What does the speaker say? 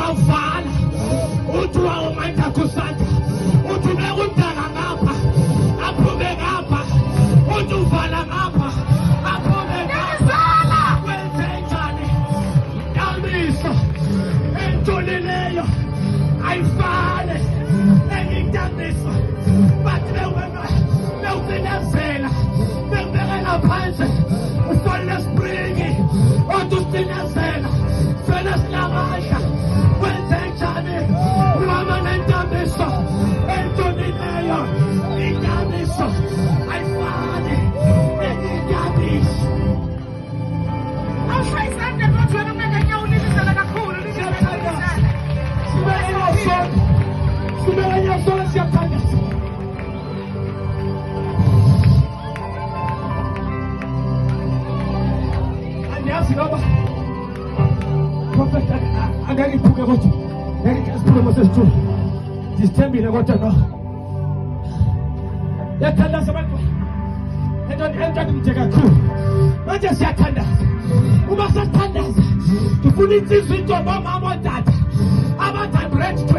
wavala uthi wawumanda kusanda uthi bekudala ngapha aphume ngapha uthi uvala ngapha aphume ngapha wenze njani yamiso entolileyo ayifane engidambisa bathi bewucinezela bekubekela phansi ufole springi othi ucinezela fela sinamandla wenze njani mama nendambiso entolileyo indambiso ayifane engidambisa awushayisande kodwa wena kumele nyawulilisela kakhulu Sibelanya sona siyathandasa. Andiyazi ngoba Prophet angeke iphuke kodwa ngeke isiphume mosesithulo. Ndisithembile kodwa no. Yathandasa abantu. Entoni mde kakhulu. Manje siyathandaza. Uma sesithandaza, ndifuna insizwa intombi omama odada. Abathi I'm ready to